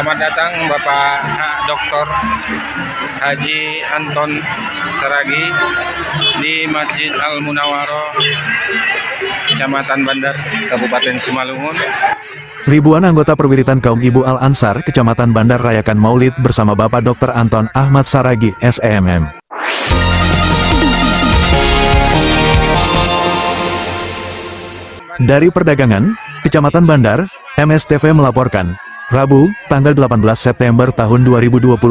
Selamat datang Bapak Dr. Haji Anton Saragi di Masjid Al Munawwaroh, Kecamatan Bandar, Kabupaten Simalungun. Ribuan anggota perwiritan kaum Ibu Al-Ansar, Kecamatan Bandar rayakan Maulid bersama Bapak Dr. Anton Ahmad Saragi, SEMM. Dari perdagangan, Kecamatan Bandar, MSTV melaporkan, Rabu, tanggal 18 September tahun 2024,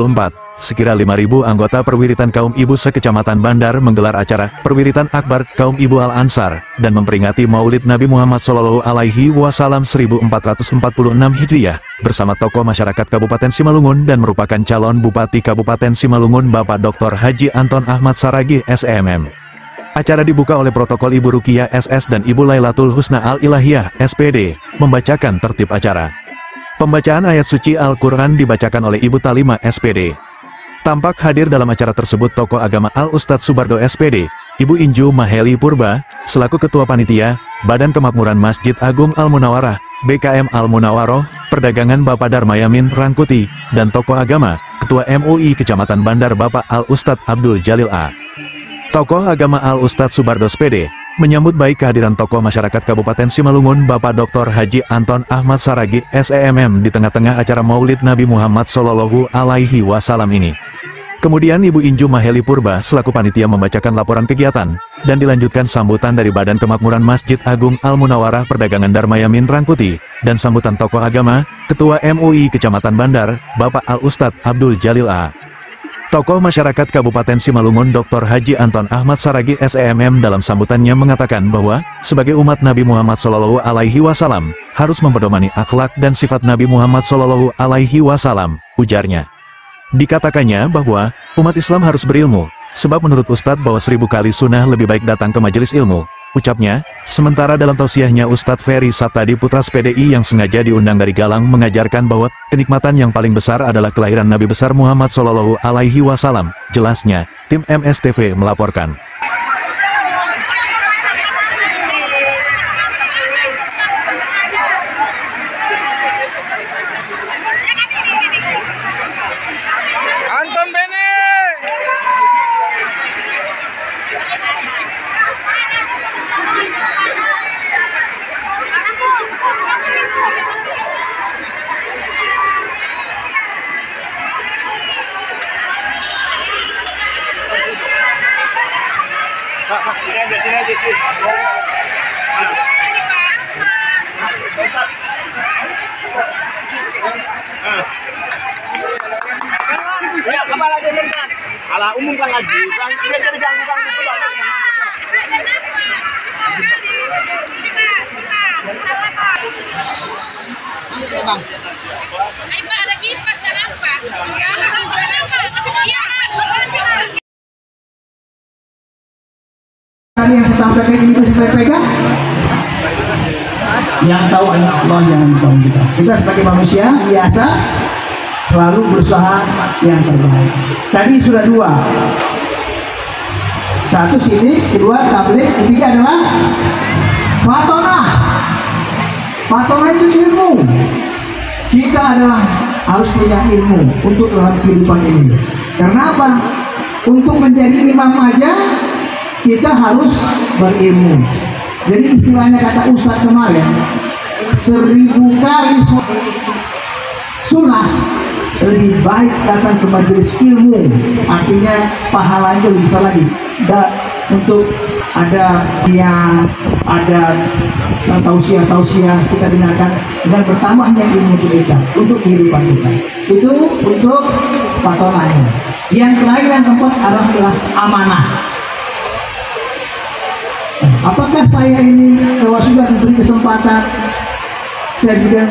sekira 5.000 anggota perwiritan kaum ibu se-Kecamatan Bandar menggelar acara Perwiritan Akbar Kaum Ibu Al-Ansar dan memperingati Maulid Nabi Muhammad SAW 1446 Hijriah bersama tokoh masyarakat Kabupaten Simalungun dan merupakan calon Bupati Kabupaten Simalungun Bapak Dr. Haji Anton Ahmad Saragi, SEMM. Acara dibuka oleh protokol Ibu Rukiah SS dan Ibu Lailatul Husna Al-Ilahiyah, SPD, membacakan tertib acara. Pembacaan ayat suci Al-Quran dibacakan oleh Ibu Talima, SPD. Tampak hadir dalam acara tersebut tokoh agama Al-Ustadz Subardo, SPD, Ibu Inju Maheli Purba, selaku Ketua Panitia, Badan Kemakmuran Masjid Agung Al-Munawwarah, BKM Al-Munawwaroh, Perdagangan Bapak Darmayamin Rangkuti, dan tokoh agama, Ketua MUI Kecamatan Bandar Bapak Al-Ustadz Abdul Jalil A. Tokoh agama Al-Ustadz Subardo, SPD, menyambut baik kehadiran tokoh masyarakat Kabupaten Simalungun Bapak Dr. Haji Anton Ahmad Saragi, SEMM di tengah-tengah acara Maulid Nabi Muhammad SAW ini. Kemudian Ibu Inju Maheli Purba selaku panitia membacakan laporan kegiatan, dan dilanjutkan sambutan dari Badan Kemakmuran Masjid Agung Al-Munawwarah Perdagangan Darmayamin Rangkuti, dan sambutan tokoh agama, Ketua MUI Kecamatan Bandar, Bapak Al-Ustadz Abdul Jalil A. Tokoh masyarakat Kabupaten Simalungun Dr. Haji Anton Ahmad Saragi, SEMM dalam sambutannya mengatakan bahwa, sebagai umat Nabi Muhammad SAW, harus mempedomani akhlak dan sifat Nabi Muhammad SAW, ujarnya. Dikatakannya bahwa, umat Islam harus berilmu, sebab menurut Ustadz bahwa 1000 kali sunnah lebih baik datang ke majelis ilmu, ucapnya. Sementara dalam tausiahnya Ustadz Ferry Saptadi Putra PDI yang sengaja diundang dari Galang mengajarkan bahwa kenikmatan yang paling besar adalah kelahiran Nabi besar Muhammad SAW, jelasnya. Tim MSTV melaporkan. Anton Bene. Pak, sini aja, sini. Ya, kepala aja bentar. Alah, umumkan lagi. Kan udah jadi ganggu-ganggu pula. Bang. Ayo Pak, ada kipas kan apa? Iya, yang saya sampaikan ini bisa saya pegang. Yang tahu hanya Allah yang tahu kita. Kita sebagai manusia biasa selalu berusaha yang terbaik. Tadi sudah 2. 1 sini, 2 tablet, 3 adalah fatonah. Fatonah itu ilmu. Kita adalah harus punya ilmu untuk dalam kehidupan ini. Karena apa? Untuk menjadi imam aja kita harus berilmu. Jadi istilahnya kata Ustadz kemarin, 1000 kali sunnah lebih baik datang ke majelis ilmu. Artinya pahalanya lebih besar lagi. Untuk ada yang ada tausiah kita dengarkan dan bertambahnya ilmu kita untuk kehidupan kita. Itu untuk patonanya. Yang terakhir yang keempat adalah amanah. Apakah saya ini kalau sudah diberi kesempatan, saya juga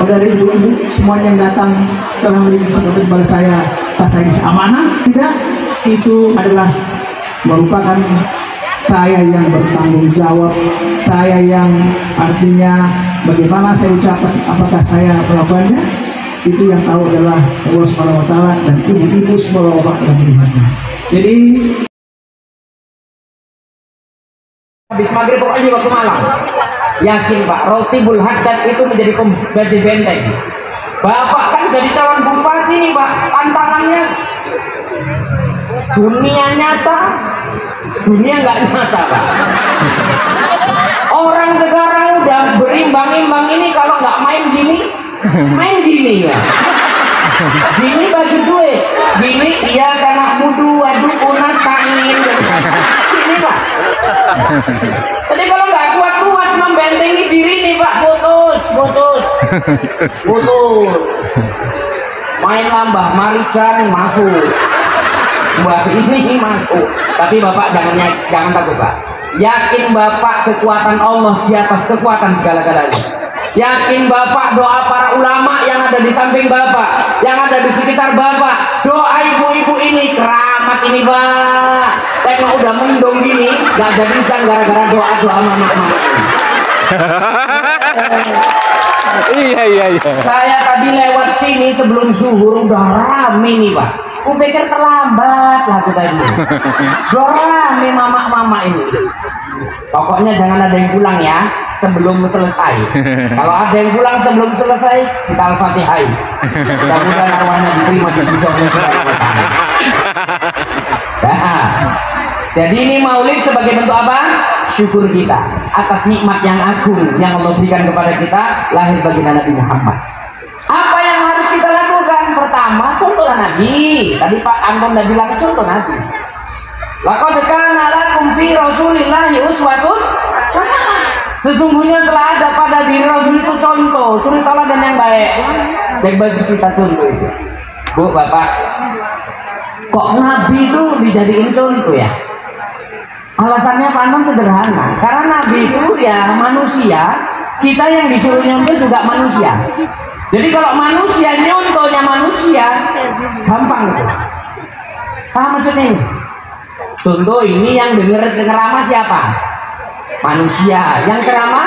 dari ibu-ibu semuanya yang datang telah memberi kesempatan kepada saya, apakah saya bisa amanah? Tidak, itu adalah merupakan saya yang bertanggung jawab, saya yang artinya bagaimana saya ucapkan, apakah saya melakukannya, itu yang tahu adalah Allah Subhanahu wa Ta'ala dan ibu-ibu semua yang melihatnya. Jadi habis maghrib pokoknya waktu malam. Yakin Pak, roti bulhaddad itu menjadi benteng. Bapak kan jadi calon bupati nih Pak, tantangannya dunia nyata, dunia nggak nyata Pak. Orang sekarang udah berimbang-imbang ini, kalau nggak main gini ya. Gini bagi duit, gini iya karena mudu, waduk, unas, kain, gini Pak. Jadi kalau nggak kuat-kuat membentengi diri nih Pak, putus. Main lambah Marican masuk, Mbak ini masuk. Tapi Bapak jangan takut Pak. Yakin Bapak kekuatan Allah di atas kekuatan segala-galanya. Yakin Bapak doa para ulama yang ada di samping Bapak, yang ada di sekitar Bapak, doa ibu-ibu ini, keramat ini Pak. Tengok udah mendung gini, gak jadi hujan gara-gara doa-doa mama-mama. Iya. Saya tadi lewat sini sebelum zuhur udah rame nih Pak. Kupikir terlambat lah tadi. Udah rame mama-mama ini. Pokoknya jangan ada yang pulang ya sebelum selesai. Kalau ada yang pulang sebelum selesai, kita al-fatihai. Mudah-mudahan arwahnya diterima di sisi Allah. Nah, jadi ini maulid sebagai bentuk apa? Syukur kita atas nikmat yang agung yang Allah berikan kepada kita, lahir baginda Nabi Muhammad. Apa yang harus kita lakukan? Pertama, contohlah Nabi. Tadi Pak Anton udah bilang contoh Nabi. Laqad kana lakum fi Rasulillahi uswatun hasanah. Sesungguhnya telah ada pada diri Rasul itu contoh, suri teladan yang baik. Baik bagi kita contoh itu. Bu, Bapak, kok Nabi itu dijadiin contoh ya? Alasannya Pak Anton sederhana, karena Nabi itu ya manusia, kita yang disuruh nyontoh juga manusia. Jadi kalau manusia nyontohnya manusia, gampang itu. Paham maksudnya ini? Contoh ini yang dengar ceramah siapa? Manusia. Yang ceramah?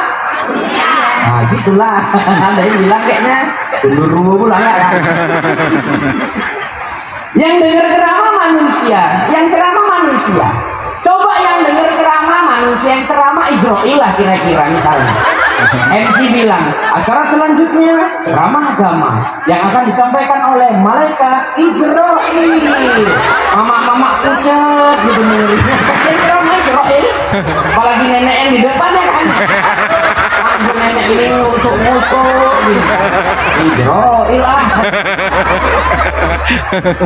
Nah gitulah. Ada yang bilang kayaknya dulu pulang ya. Yang dengar ceramah manusia, yang ceramah manusia. Coba yang dengar ceramah manusia, yang ceramah Ijroil lah kira-kira misalnya. MC bilang acara selanjutnya ceramah agama yang akan disampaikan oleh malaikat Ijroil. Mama-mama pucat gitu dengernya. Ceramah Ijroil. Apalagi nenek yang di depannya kan. Aku nenek ini ngusuk-ngusuk gitu. Ijroil ah.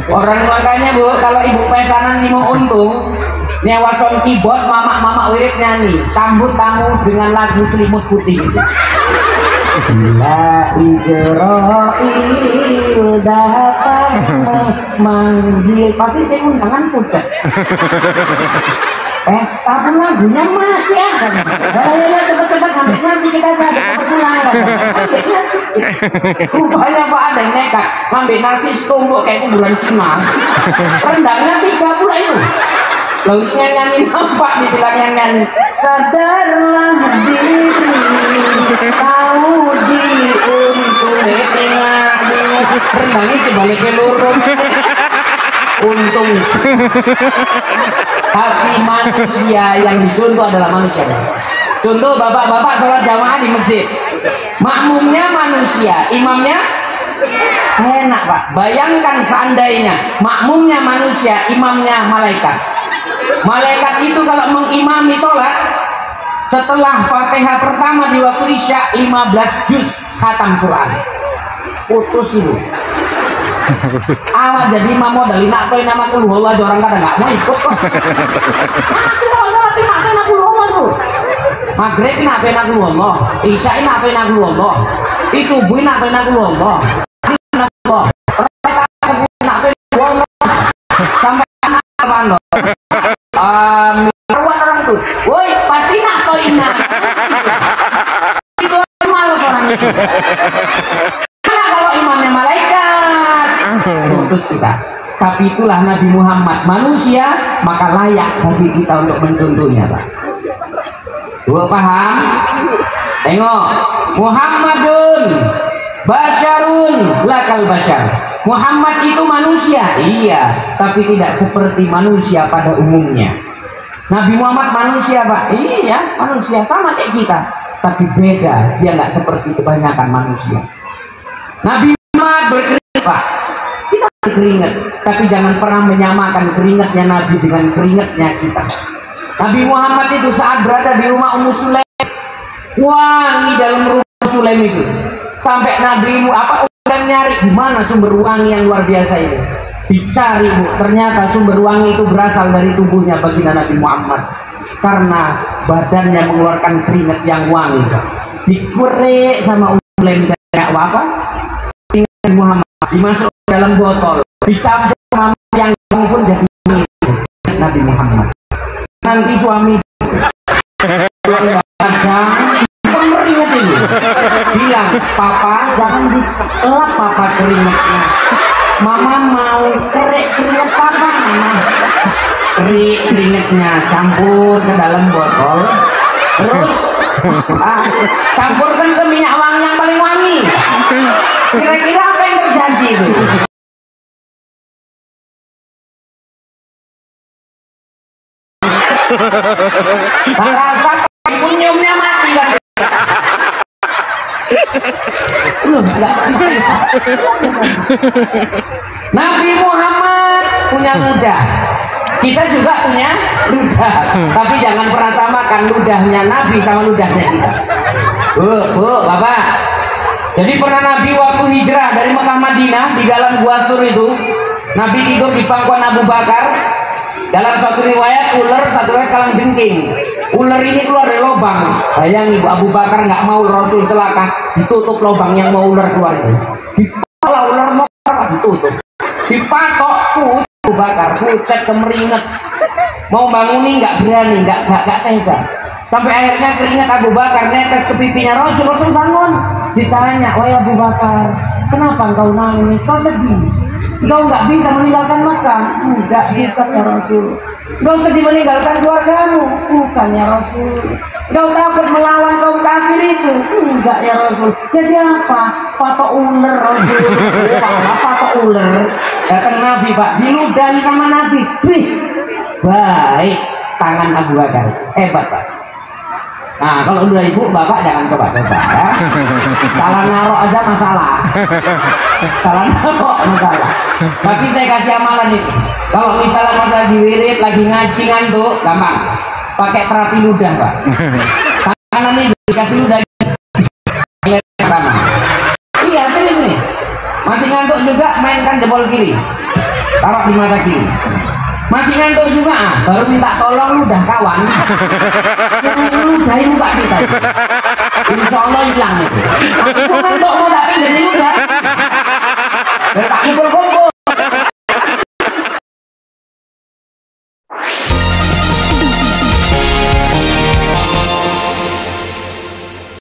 Orang makanya Bu, kalau ibu pesanan ini mau untung, nyewa sound keyboard, mama-mama wirid nyanyi sambut tamu dengan lagu Selimut Putih. La Ijroil datang manggil, pasti saya undangan pucat. Pesta pun lagunya mati ya kan. Ya cepet-cepet ngambil nasi kita cepet pulang kan. Ngambil nasi. Rupanya Pak ada yang nekat ngambil nasi setumpuk kayak kuburan Cina. Rendangnya 3 pula itu. Lautnya nyanyi nampak dibilang yang nyanyi. Sadarlah diri, tahu diuntung rendangnya sebaliknya lurus. Untung. Tapi manusia yang dicontoh adalah manusia. Contoh bapak-bapak sholat jamaah di masjid, makmumnya manusia, imamnya enak Pak. Bayangkan seandainya makmumnya manusia, imamnya malaikat. Malaikat itu kalau mengimami sholat, setelah Fatihah pertama di waktu Isya 15 juz khatam Quran. Putus itu. Alah jadi imam modal nak kau nama kulhu Allah orang kadang nggak mau ikut kok. Mau sholat nak kau nak kulhu Allah tuh. Maghrib nak kau nak kulhu Allah, Isya nak kau nak kulhu Allah, subuh nak kau nak kulhu Allah. Sampai apa anda? Orang tuh, woi pasti nak kau ingat. Itu malu orang itu. Karena kalau imamnya malaikat, putus kita. Tapi itulah Nabi Muhammad manusia, maka layak bagi kita untuk mencontohnya, Pak. Dua paham? Tengok, Muhammadun basyarun lakal basyar. Muhammad itu manusia, iya, tapi tidak seperti manusia pada umumnya. Nabi Muhammad manusia, Pak, iya, manusia sama kayak kita, tapi beda, dia nggak seperti kebanyakan manusia. Nabi Muhammad berkeringat tapi jangan pernah menyamakan keringatnya Nabi dengan keringatnya kita. Nabi Muhammad itu saat berada di rumah Ummu Sulaim, wangi dalam rumah Sulaim itu, sampai Nabi Sulaim nyari di mana sumber wangi yang luar biasa ini. Dicari Bu, ternyata sumber wangi itu berasal dari tubuhnya baginda Nabi Muhammad, karena badannya mengeluarkan keringat yang wangi. Dikorek sama Ummu Sulaim kayak apa? Keringat Muhammad dimasuk dalam botol, dicampur sama yang pun jadi Nabi Muhammad. Nanti suami keringat ini bilang, papa jangan dielap papa keringatnya, mama mau keringat papa, mama keringatnya campur ke dalam botol, terus campurkan ke minyak wangi yang paling wangi. Kira-kira apa yang terjadi itu? Tak rasa punyumnya mati kan? Nabi Muhammad punya ludah, kita juga punya ludah, tapi jangan pernah samakan ludahnya Nabi sama ludahnya kita. Bu, Bapak. Jadi pernah Nabi waktu hijrah dari Mekah Madinah di dalam Gua Sur itu, Nabi tidur di pangkuan Abu Bakar. Dalam satu riwayat ular, satu riwayat kalang jengking. Ular ini keluar dari lubang. Bayangin Abu Bakar nggak mau Rasul celaka, ditutup lubang yang mau ular keluar itu. Dipala ular mau ditutup. Dipatok Abu Bakar, pucat kemeringat. Mau bangunin nggak berani, nggak tega. Sampai akhirnya keringat Abu Bakar netes ke pipinya Rasul. Rasul bangun. Ditanya, wahai Abu Bakar, kenapa engkau nangis? Kau sedih? Engkau nggak bisa meninggalkan Makkah? Enggak bisa ya Rasul. Engkau sedih meninggalkan keluargamu? Bukan ya Rasul. Engkau takut melawan kaum kafir itu? Enggak ya Rasul. Jadi apa? Patok ular Rasul. Patok ular. Datang Nabi Pak, diludahi sama Nabi. Wih, baik tangan Abu Bakar, hebat Pak. Nah, kalau udah ibu, bapak jangan coba-coba ya. Salah naruh aja masalah. Salah naruh masalah. Tapi saya kasih amalan itu. Kalau misalnya masa diwirid lagi ngaji ngantuk, gampang. Pakai terapi ludah, Pak. Tangan ini dikasih ludah. Iya, serius nih. Masih ngantuk juga, mainkan jempol kiri. Taruh di mata kiri. Masih ngantuk juga, baru minta tolong ludah kawan. Ludahin muka kita. Insya Allah hilang itu. Aku ngantuk mau tapi jadi ludah. Dan tak pukul